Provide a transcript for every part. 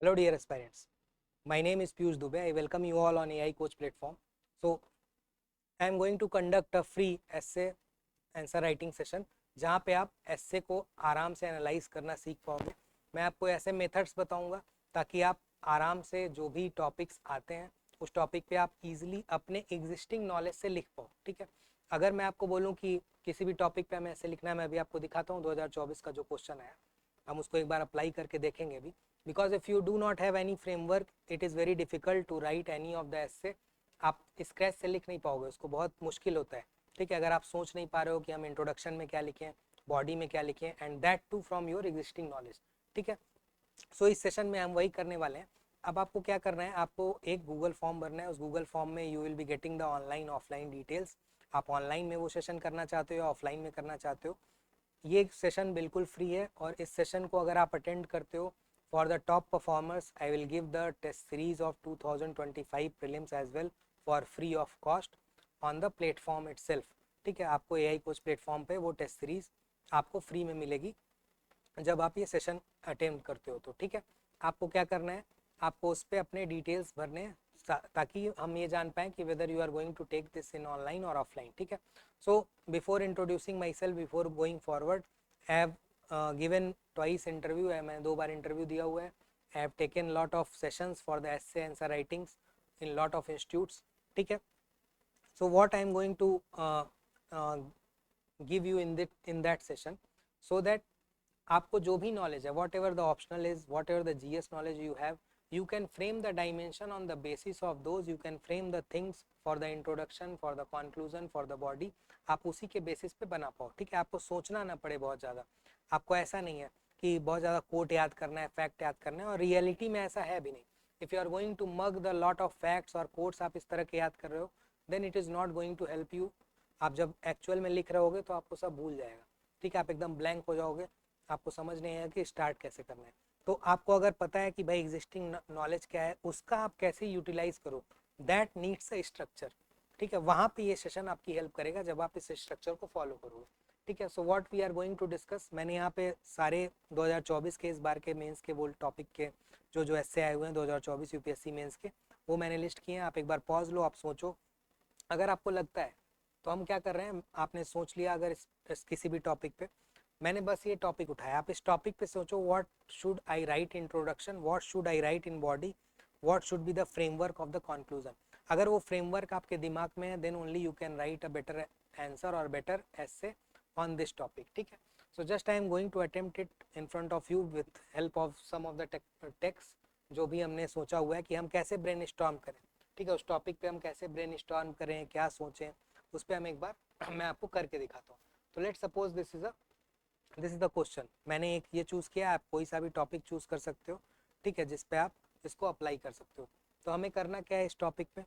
Hello dear aspirants, my name is Piyush Dubey. I welcome you all on AI Coach platform. So I am going to conduct a free essay answer writing session जहाँ पे आप एस्से को आराम से analyse करना सीख पाओगे। मैं आपको ऐसे मेथड्स बताऊंगा ताकि आप आराम से जो भी टॉपिक्स आते हैं उस टॉपिक पे आप इजीली अपने एग्जिस्टिंग नॉलेज से लिख पाओ। ठीक है, अगर मैं आपको बोलूं कि किसी भी टॉपिक पे हमें ऐसे लिखना है, मैं अभी आपको दिखाता हूँ 2024 का जो क्वेश्चन आया, हम उसको एक बार अप्लाई करके देखेंगे भी। Because if you do not have any framework it is very difficult to write any of the essay. आप स्क्रैच से लिख नहीं पाओगे, उसको बहुत मुश्किल होता है। ठीक है, अगर आप सोच नहीं पा रहे हो कि हम इंट्रोडक्शन में क्या लिखें, बॉडी में क्या लिखें, and that too from your existing knowledge. ठीक है, सो इस सेशन में हम वही करने वाले हैं। अब आपको क्या करना है, आपको एक गूगल फॉर्म भरना है। उस गूगल फॉर्म में you will be getting the online offline details. आप ऑनलाइन में वो सेशन करना चाहते हो या ऑफलाइन में करना चाहते हो, ये सेशन बिल्कुल फ्री है। और इस सेशन को अगर आप अटेंड करते हो, for the top performers I will give the test series of 2025 prelims as well for free of cost on the platform itself. ठीक है, आपको एआई कोच प्लेटफॉर्म पे वो टेस्ट सीरीज आपको फ्री में मिलेगी जब आप ये सेशन अटेम्प्ट करते हो। तो ठीक है, आपको क्या करना है, आपको उस पर अपने डिटेल्स भरने हैं ताकि हम ये जान पाएँ कि whether you are going to take this in online और ऑफलाइन। ठीक है, so before introducing myself, before going forward, I have given twice interview है, मैं 2 बार इंटरव्यू दिया हुआ है। I have taken lot of sessions for the essay answer writings in lot of institutes. ठीक है, so what I am going to uh, give you in that session, so that आपको जो भी नॉलेज है, what ever the optional is, what ever the GS knowledge you have, you can frame the dimension on the basis of those. You can frame the things for the introduction, for the conclusion, for the body. आप उसी के basis पे बना पाओ। ठीक है, आपको सोचना ना पड़े बहुत ज़्यादा। आपको ऐसा नहीं है कि बहुत ज़्यादा कोट याद करना है, फैक्ट याद करना है, और रियलिटी में ऐसा है भी नहीं। If you are going to mug the lot of facts और कोट्स आप इस तरह के याद कर रहे हो, then it is not going to help you. आप जब एक्चुअल में लिख रहे होगे तो आपको सब भूल जाएगा। ठीक है, आप एकदम ब्लैंक हो जाओगे, आपको समझ नहीं आएगा कि स्टार्ट कैसे करना है। तो आपको अगर पता है कि भाई एग्जिस्टिंग नॉलेज क्या है, उसका आप कैसे यूटिलाइज करो, दैट नीड्स अ स्ट्रक्चर। ठीक है, वहाँ पे ये सेशन आपकी हेल्प करेगा जब आप इस स्ट्रक्चर को फॉलो करोगे। ठीक है, so what we are going to discuss, मैंने यहाँ पे सारे 2024 के इस बार के मेंस के वो टॉपिक के जो जो ऐसे आए हुए हैं 2024 यूपीएससी मेंस के, वो मैंने लिस्ट किए हैं। आप एक बार पॉज लो, आप सोचो। अगर आपको लगता है तो हम क्या कर रहे हैं, आपने सोच लिया अगर इस किसी भी टॉपिक पे, मैंने बस ये टॉपिक उठाया, आप इस टॉपिक पे सोचो, what should I write introduction, what should I write in body, what should be the framework of the conclusion. अगर वो फ्रेमवर्क आपके दिमाग में है, then only you can write a better answer और better essay on this topic. ठीक है, so just I am going to attempt it in front of you with help of some of the text जो भी हमने सोचा हुआ है कि हम कैसे ब्रेन स्टॉर्म करें। ठीक है, उस टॉपिक पे हम कैसे ब्रेन स्टॉर्म करें, क्या सोचें, उस पर हम एक बार मैं आपको करके दिखाता हूँ। तो let suppose this is the question. मैंने एक ये चूज़ किया, आप कोई सा भी टॉपिक चूज़ कर सकते हो। ठीक है, जिस पे आप इसको अप्लाई कर सकते हो। तो हमें करना क्या है इस टॉपिक पे,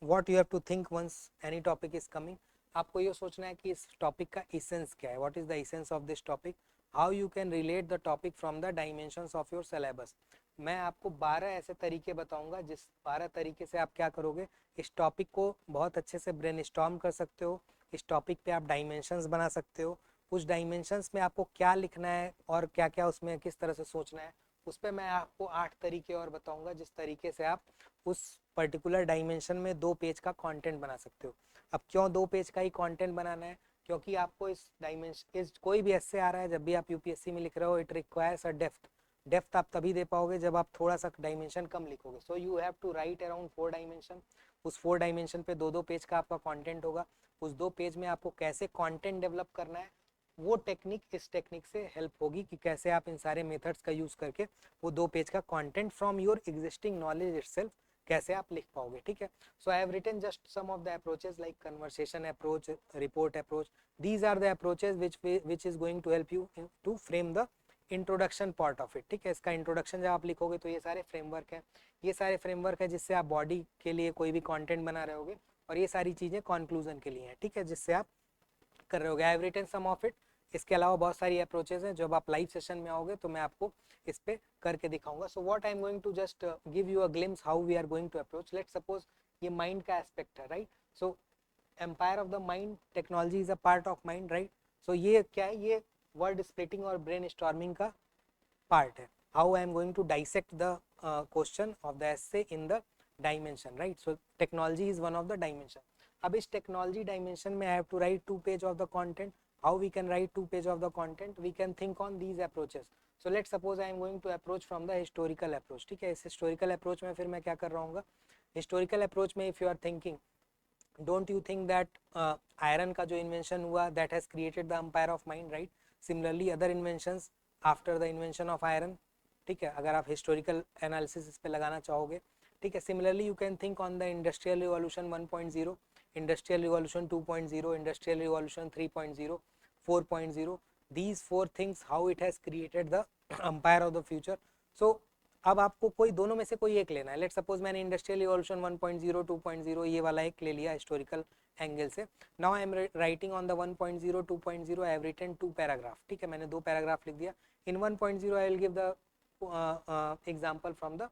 what you have to think once any topic is coming. आपको ये सोचना है कि इस टॉपिक का इसेंस क्या है, what is the essence of this topic, how you can relate the topic from the dimensions of your syllabus. मैं आपको 12 ऐसे तरीके बताऊंगा जिस 12 तरीके से आप क्या करोगे, इस टॉपिक को बहुत अच्छे से ब्रेनस्टॉर्म कर सकते हो। इस टॉपिक पे आप डायमेंशंस बना सकते हो, उस डायमेंशंस में आपको क्या लिखना है और क्या क्या उसमें किस तरह से सोचना है, उस पर मैं आपको 8 तरीके और बताऊंगा जिस तरीके से आप उस पर्टिकुलर डायमेंशन में 2 पेज का कंटेंट बना सकते हो। अब क्यों 2 पेज का ही कंटेंट बनाना है, क्योंकि आपको इस डायमेंशन, इस कोई भी ऐसे आ रहा है, जब भी आप यूपीएससी में लिख रहे हो, it requires a depth. Depth आप तभी दे पाओगे जब आप थोड़ा सा डायमेंशन कम लिखोगे। So you have to write around 4 dimension. उस 4 डायमेंशन पे 2-2 पेज का आपका कंटेंट होगा। उस 2 पेज में आपको कैसे कंटेंट डेवलप करना है, वो टेक्निक, इस टेक्निक से हेल्प होगी कि कैसे आप इन सारे मेथड्स का यूज करके वो 2 पेज का content from your existing knowledge itself कैसे आप लिख पाओगे। ठीक है, so I have written just some of the approaches like conversation approach, report approach. These are the approaches which is going to help you to frame the introduction part of it. ठीक है, इसका introduction जब आप लिखोगे तो ये सारे framework हैं, ये सारे फ्रेमवर्क है जिससे आप बॉडी के लिए कोई भी कंटेंट बना रहे होगे, और ये सारी चीज़ें कंक्लूजन के लिए हैं। ठीक है, जिससे आप कर रहे होगे। I have written some of it. इसके अलावा बहुत सारी अप्रोचेज हैं, जब आप लाइव सेशन में आओगे तो मैं आपको इस पे करके दिखाऊंगा। So what I am going to just give you a glimpse how we are going to approach. Let suppose ये माइंड का एस्पेक्ट है, right. So empire of the mind, technology is a part of mind, right. So ये क्या है, ये word splitting और brain storming का part है। How I am going to dissect the question of the essay in the dimension, right? So technology is one of the dimension. अब इस technology dimension में I have to write 2 page of the content. How we can write 2 page of the content? We can think on these approaches. So let's suppose I am going to approach from the historical approach. ठीक है, इस historical approach में फिर मैं क्या कर रहा हूँ? Historical approach में if you are thinking, don't you think that iron का जो invention हुआ, that has created the empire of mind, right? Similarly other inventions after the invention of iron, ठीक है, अगर आप historical analysis इस पे लगाना चाहोगे, ठीक है. Similarly you can think on the industrial revolution 1.0, industrial revolution 2.0, industrial revolution 3.0, 4.0, these 4 things, how it has created the empire of the future. So अब आपको कोई दोनों में से कोई एक लेना है. लेट्स सपोज मैंने इंडस्ट्रियल रिवॉल्यूशन 1.0 2.0 ये वाला एक ले लिया हिस्टोरिकल एंगल से. Now I am writing on the 1.0 2.0. I have written 2 paragraph. ठीक है, मैंने 2 पैराग्राफ लिख दिया. In 1.0 I will give the example from the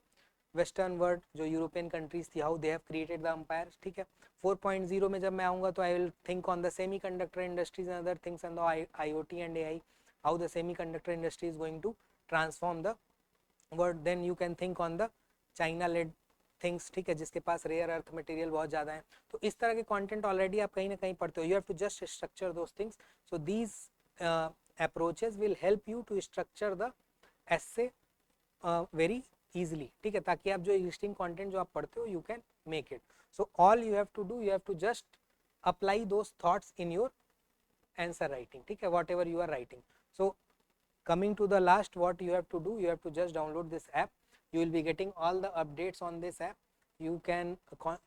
western world, जो यूरोपियन कंट्रीज थी, how they have created the empire. ठीक है. 4.0 में जब मैं आऊँगा तो I will think on the semiconductor industries and other things and the IoT and AI, how the semiconductor industry is going to transform the world. Then you can think on the China led things, ठीक है, जिसके पास rare earth material बहुत ज़्यादा है. तो इस तरह के कंटेंट ऑलरेडी आप कहीं ना कहीं पढ़ते हो. You have to just structure those things. So these approaches will help you to structure the essay very easily. ठीक है, ताकि आप जो एग्जिस्टिंग कंटेंट जो आप पढ़ते हो you can make it. So all you have to do, you have to just apply those thoughts in your answer writing. ठीक है, whatever you are writing. सो coming to the last, what you have to do, you have to just download this app. You will be getting all the updates on this app. You can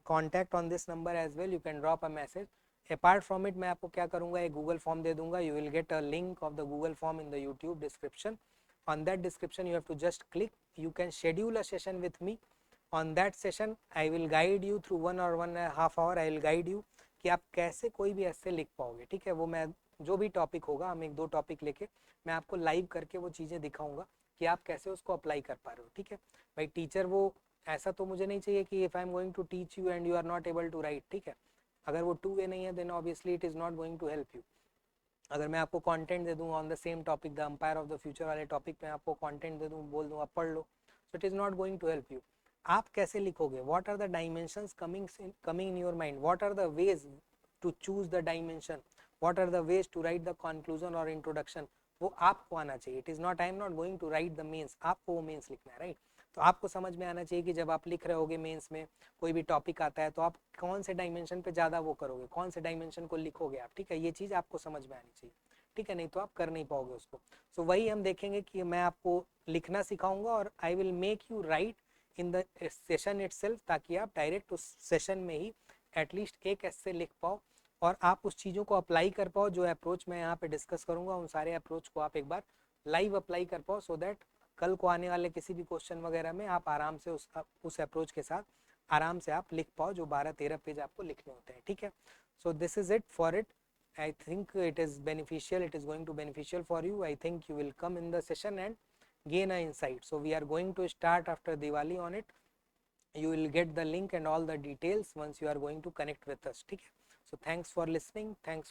contact on this number as well. You can drop a message. Apart from it, मैं आपको क्या करूँगा, एक Google form दे दूँगा. You will get a link of the Google form in the YouTube description. On that description you have to just click. You can schedule a session with me. On that session I will guide you through 1 or 1.5 hour. I will guide you कि आप कैसे कोई भी ऐसे लिख पाओगे. ठीक है, वो मैं जो भी टॉपिक होगा, हम 1-2 टॉपिक लेके मैं आपको लाइव करके वो चीज़ें दिखाऊंगा कि आप कैसे उसको अप्लाई कर पा रहे हो. ठीक है भाई, टीचर वो ऐसा तो मुझे नहीं चाहिए कि if I am going to teach you and you are not able to write. ठीक है, अगर वो 2 वे नहीं है then obviously it is not going to help you. अगर मैं आपको कंटेंट दे दूंगा on the same topic, the empire of the future वाले टॉपिक पे आपको कंटेंट दे दूँ, बोल दूँ आप पढ़ लो, so it is not going to help you. आप कैसे लिखोगे, what are the dimensions coming in your mind, what are the ways to choose the dimension, what are the ways to write the conclusion और introduction, वो आपको आना चाहिए. It is not, I am not going to write the mains, आपको वो mains लिखना है, right. तो आपको समझ में आना चाहिए कि जब आप लिख रहे होगे मेंस में कोई भी टॉपिक आता है तो आप कौन से डायमेंशन पे ज़्यादा वो करोगे, कौन से डायमेंशन को लिखोगे आप. ठीक है, ये चीज़ आपको समझ में आनी चाहिए. ठीक है, नहीं तो आप कर नहीं पाओगे उसको. सो वही हम देखेंगे कि मैं आपको लिखना सिखाऊंगा और I will make you right in the session itself, ताकि आप डायरेक्ट उस सेशन में ही एटलीस्ट एक ऐसे लिख पाओ और आप उस चीज़ों को अप्लाई कर पाओ. जो अप्रोच मैं यहाँ पे डिस्कस करूँगा उन सारे अप्रोच को आप एक बार लाइव अप्लाई कर पाओ, सो दैट कल को आने वाले किसी भी क्वेश्चन वगैरह में आप आराम से उस अप्रोच के साथ आराम से आप लिख पाओ, जो 12-13 पेज आपको लिखने होते हैं. ठीक है, so this is it for it. I think it is beneficial, it is going to beneficial for you. I think you will come in the session and gain an insight. So we are going to start after Diwali on it. You will get the link and all the details once you are going to connect with us. Okay, so thanks for listening, thanks